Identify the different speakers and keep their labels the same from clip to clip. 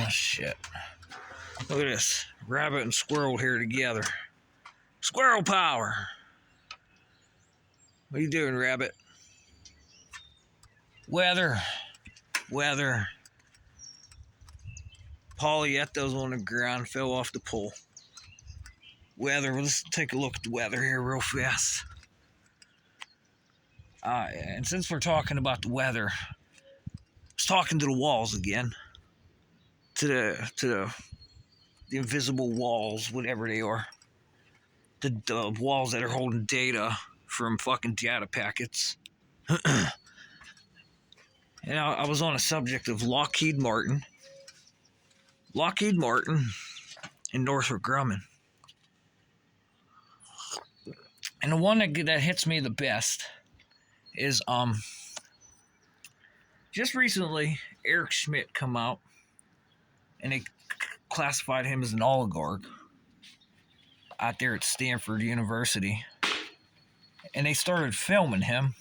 Speaker 1: Oh, shit. Look at this. Rabbit and squirrel here together. Squirrel power. What are you doing, Rabbit? Weather. Polyetto's on the ground, fell off the pole. Weather. Let's take a look at the weather here real fast. And since we're talking about the weather, I was talking to the walls again. To the invisible walls, whatever they are. The walls that are holding data from fucking data packets. And I was on a subject of Lockheed Martin and Northrop Grumman. And the one that hits me the best is just recently Eric Schmidt come out and they classified him as an oligarch out there at Stanford University. And they started filming him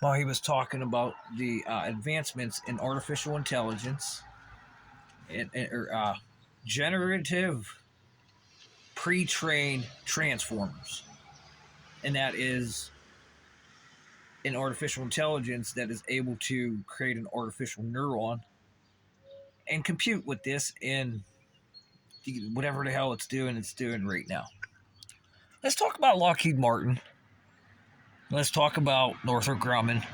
Speaker 1: while he was talking about the advancements in artificial intelligence and generative pre-trained transformers. And that is an artificial intelligence that is able to create an artificial neuron and compute with this in whatever the hell it's doing right now. Let's talk about Lockheed Martin. Let's talk about Northrop Grumman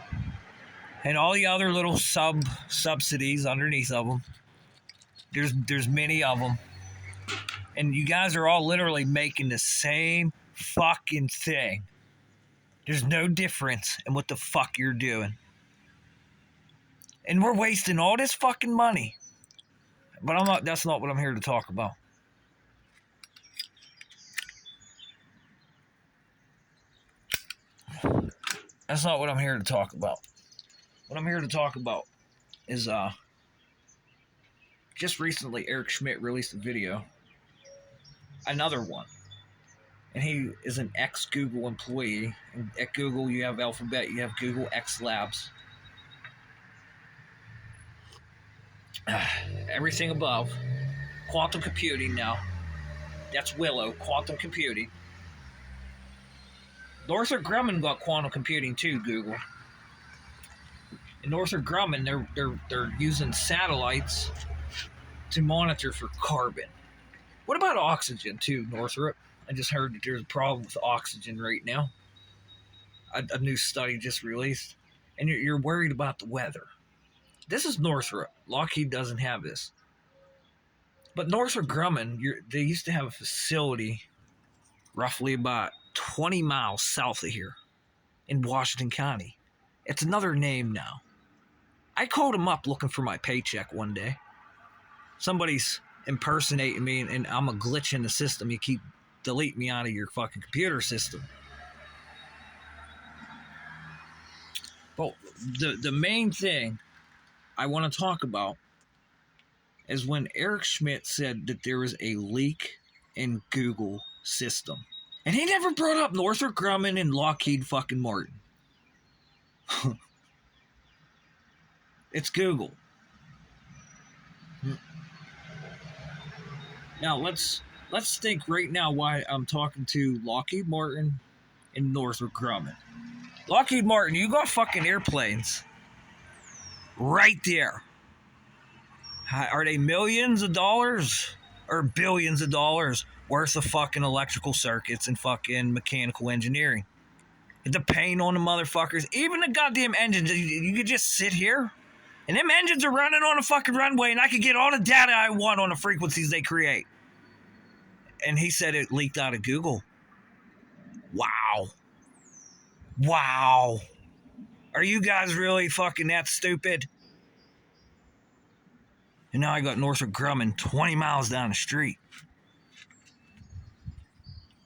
Speaker 1: and all the other little subsidies underneath of them. There's many of them. And you guys are all literally making the same fucking thing. There's no difference in what the fuck you're doing. And we're wasting all this fucking money. But that's not what I'm here to talk about. That's not what I'm here to talk about. What I'm here to talk about is just recently Eric Schmidt released a video. Another one. And he is an ex-Google employee. And at Google, you have Alphabet, you have Google X Labs. Everything above. Quantum computing now. That's Willow, quantum computing. Northrop Grumman got quantum computing too, Google. And Northrop Grumman, they're using satellites to monitor for carbon. What about oxygen too, Northrop? I just heard that there's a problem with oxygen right now. A new study just released. And you're worried about the weather. This is Northrop. Lockheed doesn't have this. But Northrop Grumman, they used to have a facility roughly about 20 miles south of here in Washington County. It's another name now. I called him up looking for my paycheck one day. Somebody's impersonating me and I'm a glitch in the system. You keep deleting me out of your fucking computer system. Well, the main thing I want to talk about is when Eric Schmidt said that there was a leak in Google system. And he never brought up Northrop Grumman and Lockheed fucking Martin. It's Google. Now let's think right now why I'm talking to Lockheed Martin and Northrop Grumman. Lockheed Martin, you got fucking airplanes right there. Are they millions of dollars or billions of dollars worth of fucking electrical circuits and fucking mechanical engineering? The paint on the motherfuckers, even the goddamn engines, you could just sit here and them engines are running on a fucking runway and I could get all the data I want on the frequencies they create. And he said it leaked out of Google. Wow. Are you guys really fucking that stupid? And now I got Northrop Grumman 20 miles down the street.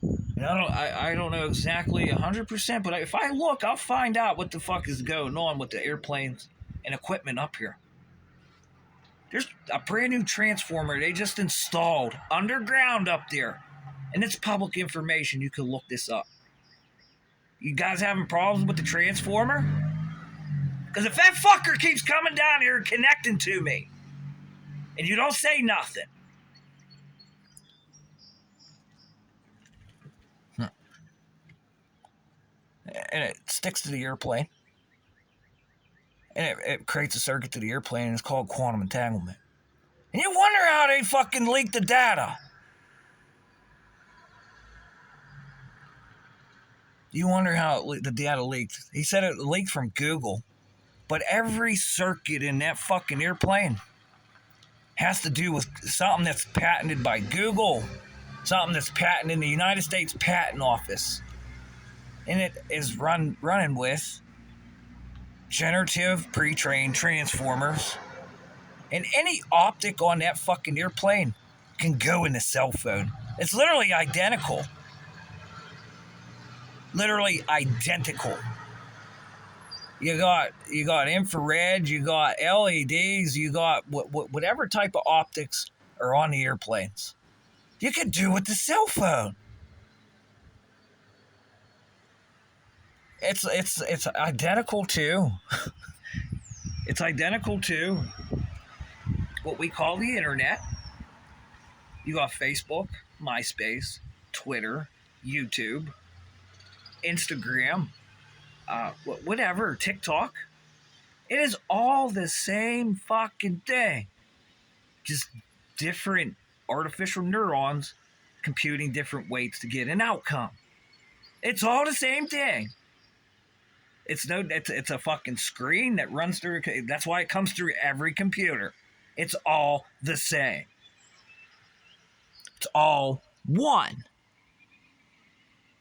Speaker 1: And I don't know exactly 100%, but if I look, I'll find out what the fuck is going on with the airplanes and equipment up here. There's a brand new transformer they just installed underground up there. And it's public information. You can look this up. You guys having problems with the transformer? Because if that fucker keeps coming down here and connecting to me, and you don't say nothing. And it sticks to the airplane. And it creates a circuit to the airplane, and it's called quantum entanglement. And you wonder how they fucking leak the data. You wonder how the data leaked. He said it leaked from Google. But every circuit in that fucking airplane has to do with something that's patented by Google. Something that's patented in the United States Patent Office. And it is running with generative pre-trained transformers. And any optic on that fucking airplane can go in a cell phone. It's literally identical. Literally identical. You got infrared, you got LEDs, you got whatever type of optics are on the airplanes. You can do with the cell phone. It's identical to. It's identical to what we call the internet. You got Facebook, MySpace, Twitter, YouTube, Instagram, whatever, TikTok. It is all the same fucking thing. Just different artificial neurons computing different weights to get an outcome. It's all the same thing. It's a fucking screen that runs through. That's why it comes through every computer. It's all the same. It's all one.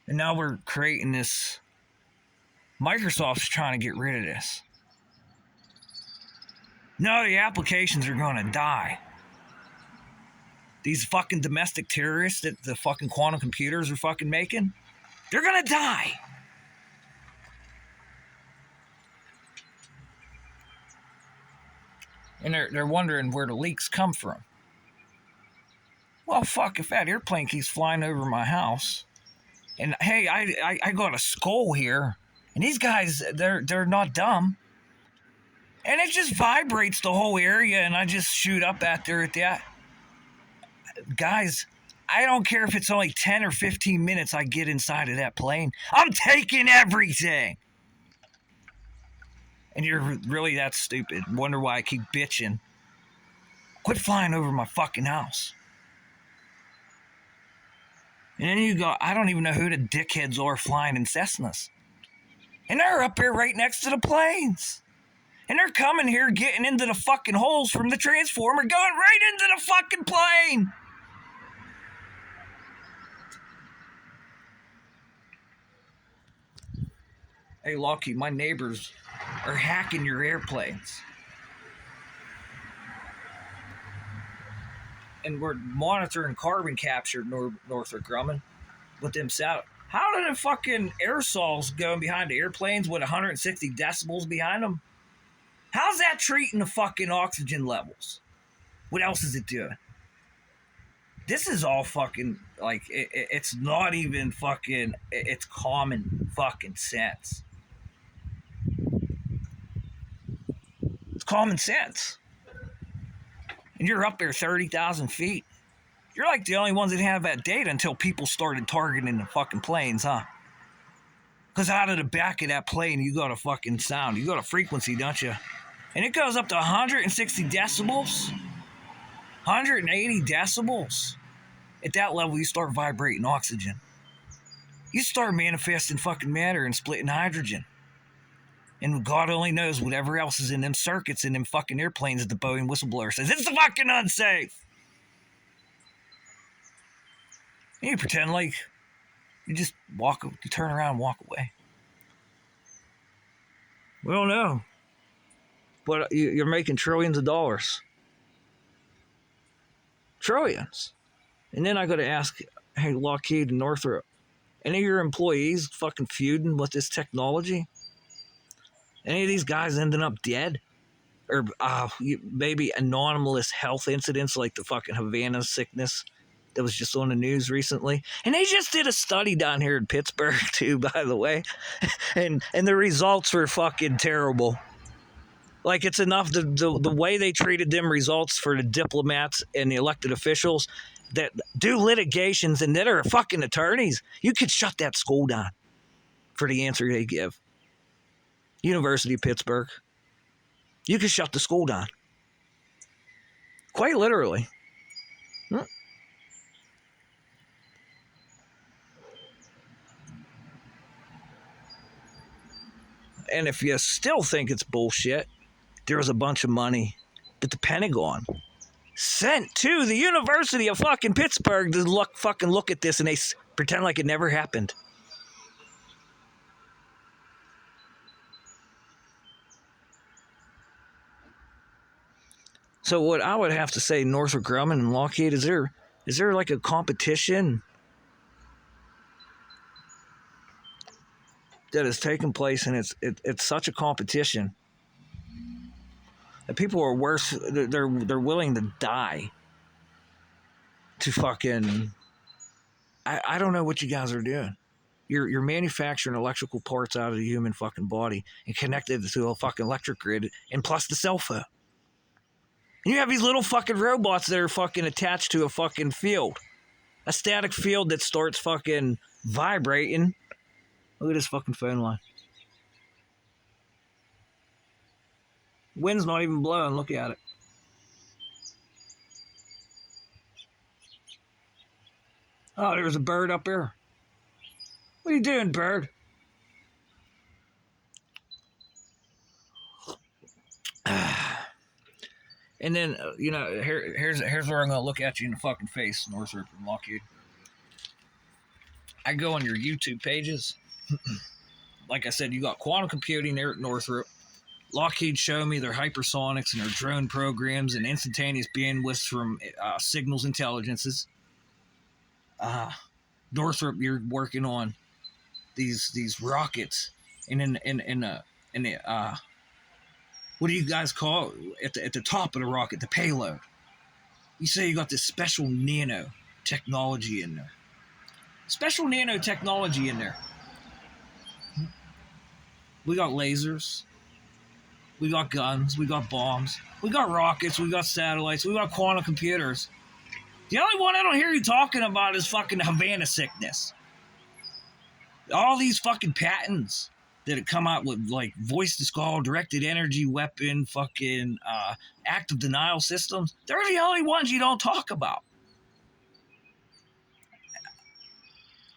Speaker 1: And now we're creating this. Microsoft's trying to get rid of this. No, the applications are going to die. These fucking domestic terrorists that the fucking quantum computers are fucking making, they're going to die. And they're wondering where the leaks come from. Well, fuck, if that airplane keeps flying over my house, and hey, I got a skull here, and these guys, they're not dumb, and it just vibrates the whole area, and I just shoot up at that. Guys, I don't care if it's only 10 or 15 minutes I get inside of that plane. I'm taking everything. And you're really that stupid. Wonder why I keep bitching. Quit flying over my fucking house. And then you go, I don't even know who the dickheads are flying in Cessnas. And they're up here right next to the planes. And they're coming here, getting into the fucking holes from the transformer, going right into the fucking plane. Hey, Lockie, my neighbors are hacking your airplanes. And we're monitoring carbon capture Northrop Grumman with them satellites. How do the fucking aerosols going behind the airplanes with 160 decibels behind them? How's that treating the fucking oxygen levels? What else is it doing? This is all fucking, like, it's not even fucking, it's common fucking sense. It's common sense. And you're up there 30,000 feet. You're like the only ones that have that data until people started targeting the fucking planes, huh? Because out of the back of that plane, you got a fucking sound. You got a frequency, don't you? And it goes up to 160 decibels. 180 decibels. At that level, you start vibrating oxygen. You start manifesting fucking matter and splitting hydrogen. And God only knows whatever else is in them circuits in them fucking airplanes that the Boeing whistleblower says, it's fucking unsafe. And you pretend like you just you turn around and walk away. We don't know. But you're making trillions of dollars. Trillions. And then I got to ask, hey, Lockheed and Northrop, any of your employees fucking feuding with this technology? Any of these guys ending up dead? Or maybe anomalous health incidents like the fucking Havana sickness that was just on the news recently. And they just did a study down here in Pittsburgh too, by the way. And the results were fucking terrible. Like it's enough the way they treated them results for the diplomats and the elected officials that do litigations and that are fucking attorneys. You could shut that school down for the answer they give. University of Pittsburgh. You could shut the school down. Quite literally. And if you still think it's bullshit, there was a bunch of money that the Pentagon sent to the University of fucking Pittsburgh to look at this, and they pretend like it never happened. So what I would have to say, Northrop Grumman and Lockheed, is there like a competition that has taken place, and it's such a competition that people are worse. They're willing to die to fucking. I don't know what you guys are doing. You're manufacturing electrical parts out of the human fucking body and connected to a fucking electric grid, and plus the cell phone. And you have these little fucking robots that are fucking attached to a fucking field, a static field that starts fucking vibrating. Look at this fucking phone line. Wind's not even blowing. Look at it. Oh, there's a bird up there. What are you doing, bird? And then, here's where I'm going to look at you in the fucking face, Northrop and Lockheed. I go on your YouTube pages. Like I said, you got quantum computing there at Northrop. Lockheed show me their hypersonics and their drone programs and instantaneous bandwidths from signals intelligences. Northrop, you're working on these rockets, and in the what do you guys call it? At the top of the rocket, the payload? You say you got this special nanotechnology in there. Special nanotechnology in there. We got lasers. We got guns. We got bombs. We got rockets. We got satellites. We got quantum computers. The only one I don't hear you talking about is fucking Havana sickness. All these fucking patents that have come out with, like, voice to skull, directed energy weapon, fucking active denial systems. They're the only ones you don't talk about.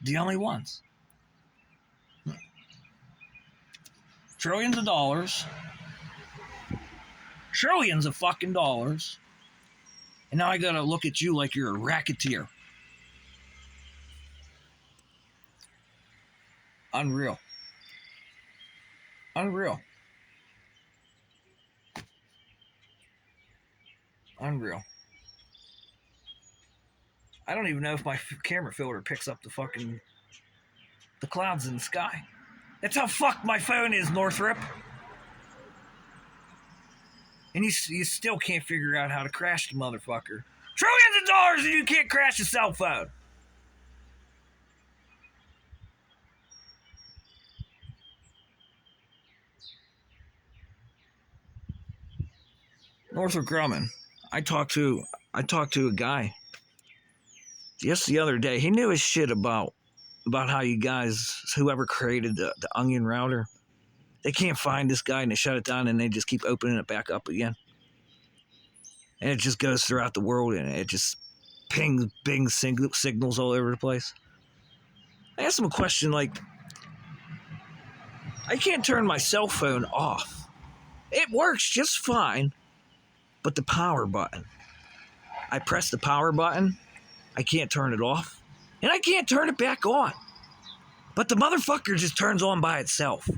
Speaker 1: The only ones. Trillions of dollars. Trillions of fucking dollars. And now I gotta look at you like you're a racketeer. Unreal. Unreal. Unreal. I don't even know if my camera filter picks up the clouds in the sky. That's how fucked my phone is, Northrop. And you still can't figure out how to crash the motherfucker. Trillions of dollars and you can't crash a cell phone. Northrop Grumman. I talked to a guy just the other day. He knew his shit about how you guys, whoever created the onion router, they can't find this guy and they shut it down and they just keep opening it back up again. And it just goes throughout the world and it just pings, bings signals all over the place. I asked him a question like, I can't turn my cell phone off. It works just fine, but the power button. I press the power button, I can't turn it off, and I can't turn it back on. But the motherfucker just turns on by itself.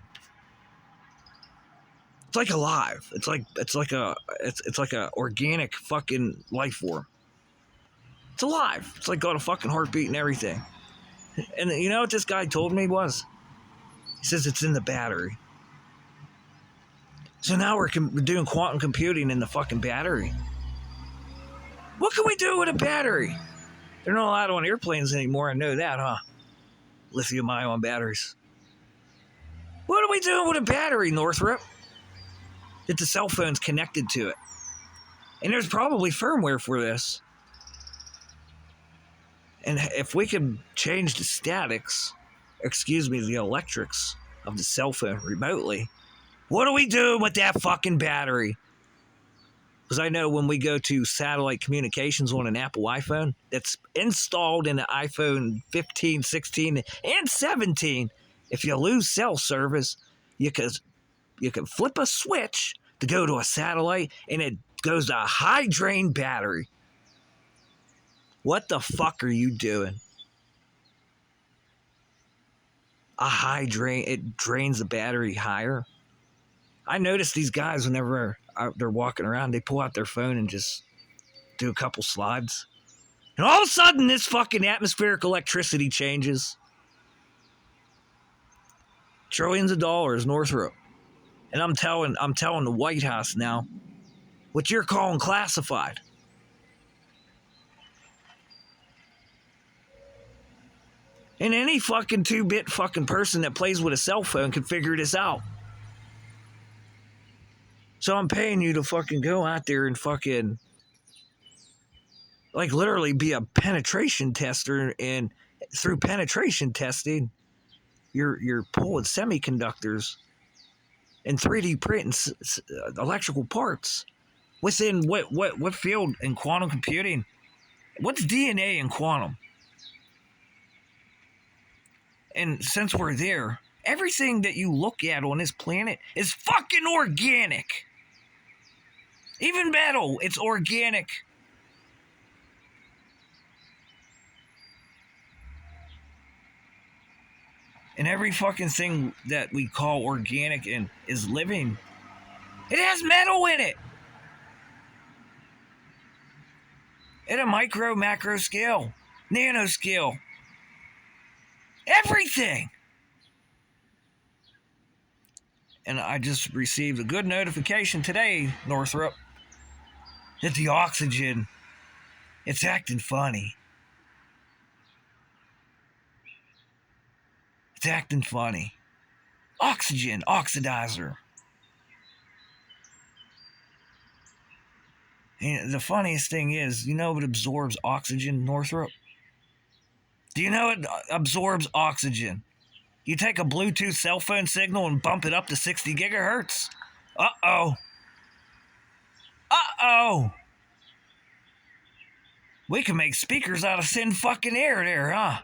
Speaker 1: It's like alive. It's like a organic fucking life form. It's alive. It's like got a fucking heartbeat and everything. And you know what this guy told me was? He says it's in the battery. So now we're doing quantum computing in the fucking battery. What can we do with a battery? They're not allowed on airplanes anymore. I know that, huh? Lithium-ion batteries. What are we doing with a battery, Northrop? that the cell phone's connected to it. And there's probably firmware for this. And if we could change the the electrics of the cell phone remotely, what are we doing with that fucking battery? Because I know when we go to satellite communications on an Apple iPhone that's installed in the iPhone 15, 16, and 17, if you lose cell service, you can flip a switch to go to a satellite, and it goes to a high drain battery. What the fuck are you doing? A high drain, it drains the battery higher. I notice these guys, whenever they're walking around, they pull out their phone and just do a couple slides. And all of a sudden, this fucking atmospheric electricity changes. Trillions of dollars, Northrop. And I'm telling the White House now what you're calling classified. And any fucking 2-bit fucking person that plays with a cell phone can figure this out. So I'm paying you to fucking go out there and fucking, like, literally be a penetration tester, and through penetration testing, you're pulling semiconductors and 3D printing electrical parts within what field in quantum computing? What's DNA in quantum? And since we're there, everything that you look at on this planet is fucking organic. Even metal, it's organic. And every fucking thing that we call organic and is living, it has metal in it. At a micro, macro scale, nano scale. Everything. And I just received a good notification today, Northrop, that the oxygen, it's acting funny. It's acting funny. Oxygen, oxidizer. And the funniest thing is, you know what absorbs oxygen, Northrop? Do you know it absorbs oxygen? You take a Bluetooth cell phone signal and bump it up to 60 gigahertz. Uh-oh. Uh-oh. We can make speakers out of thin fucking air there, huh?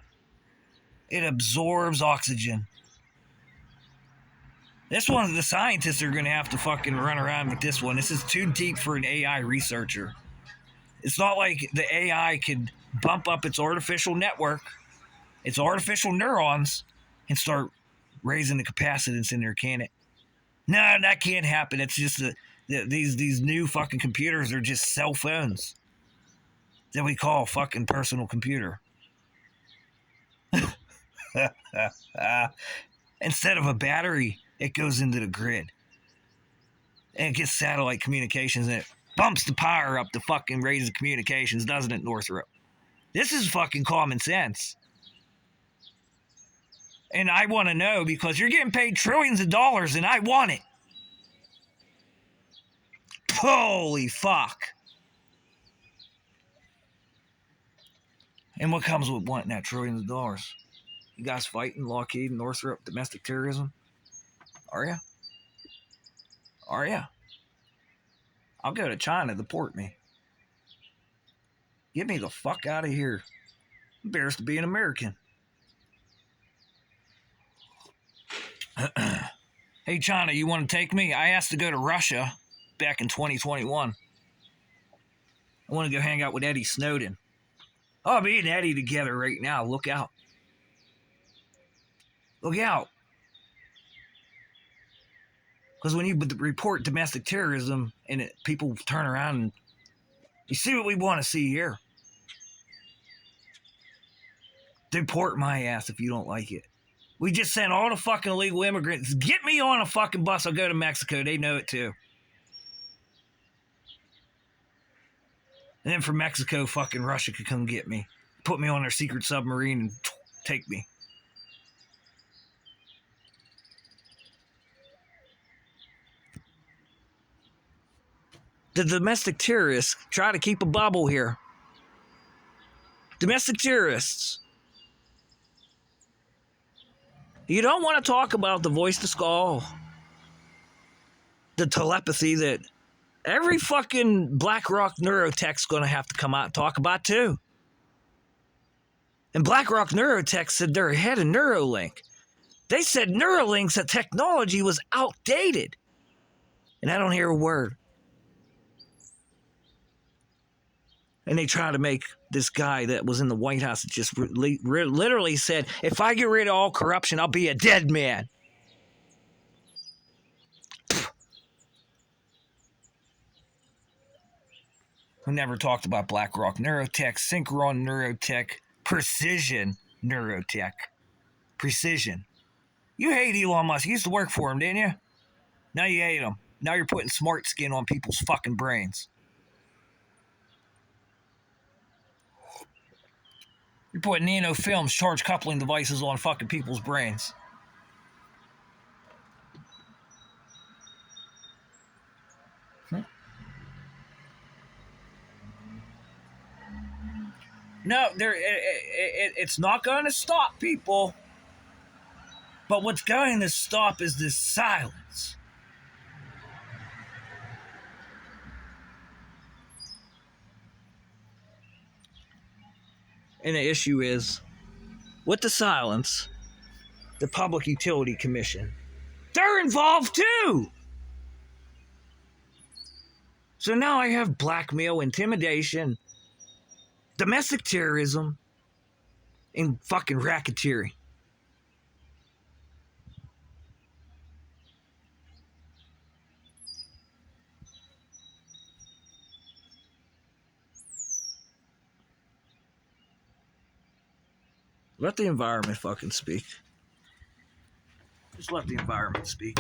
Speaker 1: It absorbs oxygen. This one, the scientists are going to have to fucking run around with this one. This is too deep for an AI researcher. It's not like the AI could bump up its artificial network, its artificial neurons, and start raising the capacitance in there, can it? No, that can't happen. It's just these new fucking computers are just cell phones that we call fucking personal computer. Instead of a battery, it goes into the grid. And it gets satellite communications, and it bumps the power up to fucking raise the communications, doesn't it, Northrop? This is fucking common sense. And I want to know because you're getting paid trillions of dollars and I want it. Holy fuck. And what comes with wanting that trillions of dollars? You guys fighting Lockheed and Northrop domestic terrorism? Are ya? Are ya? I'll go to China, deport me. Get me the fuck out of here. I'm embarrassed to be an American. Hey, China, you want to take me? I asked to go to Russia back in 2021. I want to go hang out with Eddie Snowden. Oh, me and Eddie together right now. Look out. Look out. Because when you report domestic terrorism and people turn around and you see what we want to see here. Deport my ass if you don't like it. We just sent all the fucking illegal immigrants. Get me on a fucking bus. I'll go to Mexico. They know it too. And then from Mexico, fucking Russia could come get me. Put me on their secret submarine and take me. The domestic terrorists try to keep a bubble here. Domestic terrorists. You don't want to talk about the voice to skull. The telepathy that every fucking BlackRock neurotech's going to have to come out and talk about too. And BlackRock Neurotech said they're ahead of Neuralink. They said Neuralink's technology was outdated. And I don't hear a word. And they try to make this guy that was in the White House that just literally said, if I get rid of all corruption, I'll be a dead man. We never talked about BlackRock Neurotech, Synchron Neurotech, Precision Neurotech. Precision. You hate Elon Musk. You used to work for him, didn't you? Now you hate him. Now you're putting smart skin on people's fucking brains. You're putting nano films, charge coupling devices on fucking people's brains. No, it's not going to stop people. But what's going to stop is this silence. And the issue is, with the silence, the Public Utility Commission, they're involved too. So now I have blackmail, intimidation, domestic terrorism, and fucking racketeering. Let the environment fucking speak. Just let the environment speak.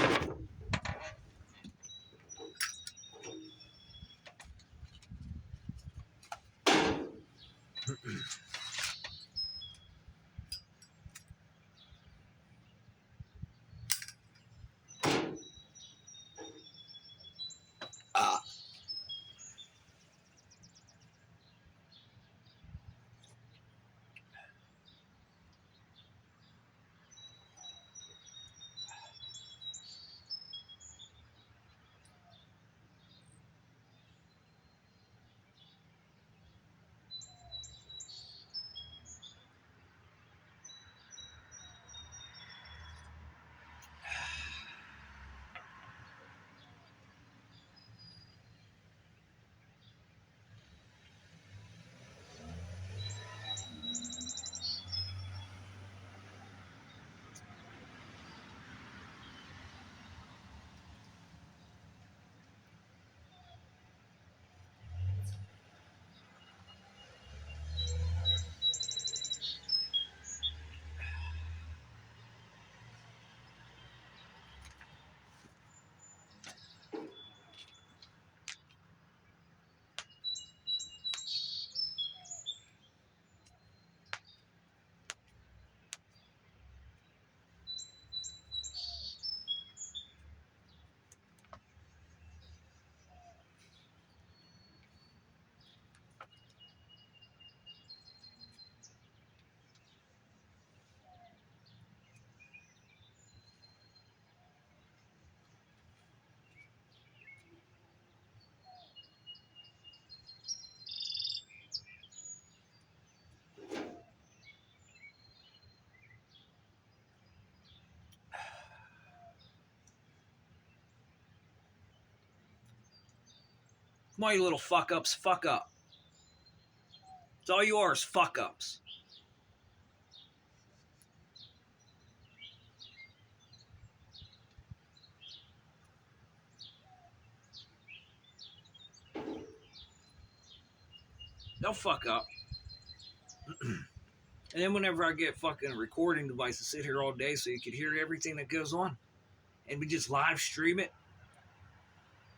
Speaker 1: Come on, you little fuck ups, fuck up. It's all yours, fuck ups. They'll fuck up. And then whenever I get fucking recording devices, sit here all day so you could hear everything that goes on. And we just live stream it.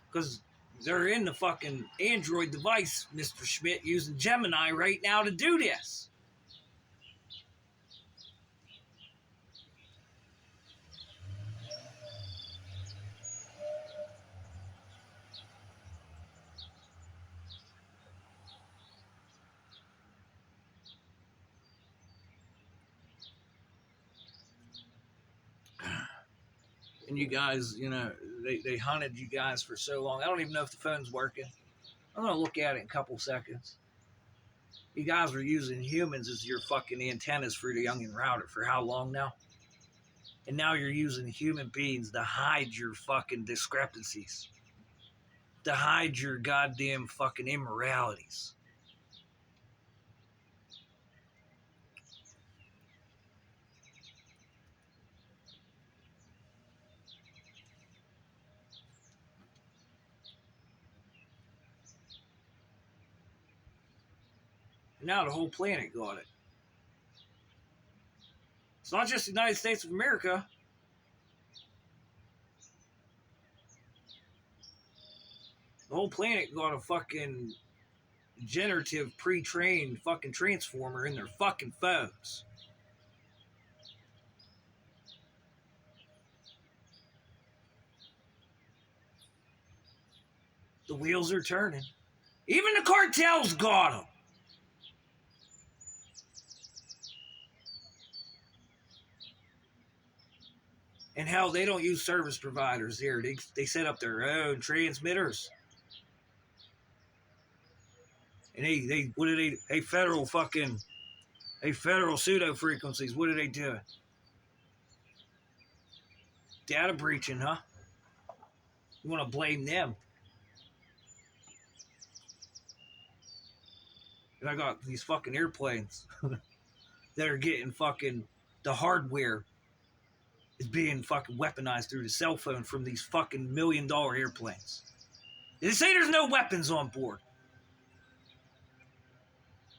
Speaker 1: Because they're in the fucking Android device, Mr. Schmidt, using Gemini right now to do this. And you guys, they hunted you guys for so long. I don't even know if the phone's working. I'm going to look at it in a couple seconds. You guys were using humans as your fucking antennas for the Youngin router for how long now? And now you're using human beings to hide your fucking discrepancies. To hide your goddamn fucking immoralities. And now the whole planet got it. It's not just the United States of America. The whole planet got a fucking generative, pre-trained fucking transformer in their fucking phones. The wheels are turning. Even the cartels got them. And hell, they don't use service providers here. They set up their own transmitters. And federal pseudo frequencies, what are they doing? Data breaching, huh? You want to blame them. And I got these fucking airplanes that are getting fucking, the hardware is being fucking weaponized through the cell phone from these fucking $1 million airplanes. They say there's no weapons on board.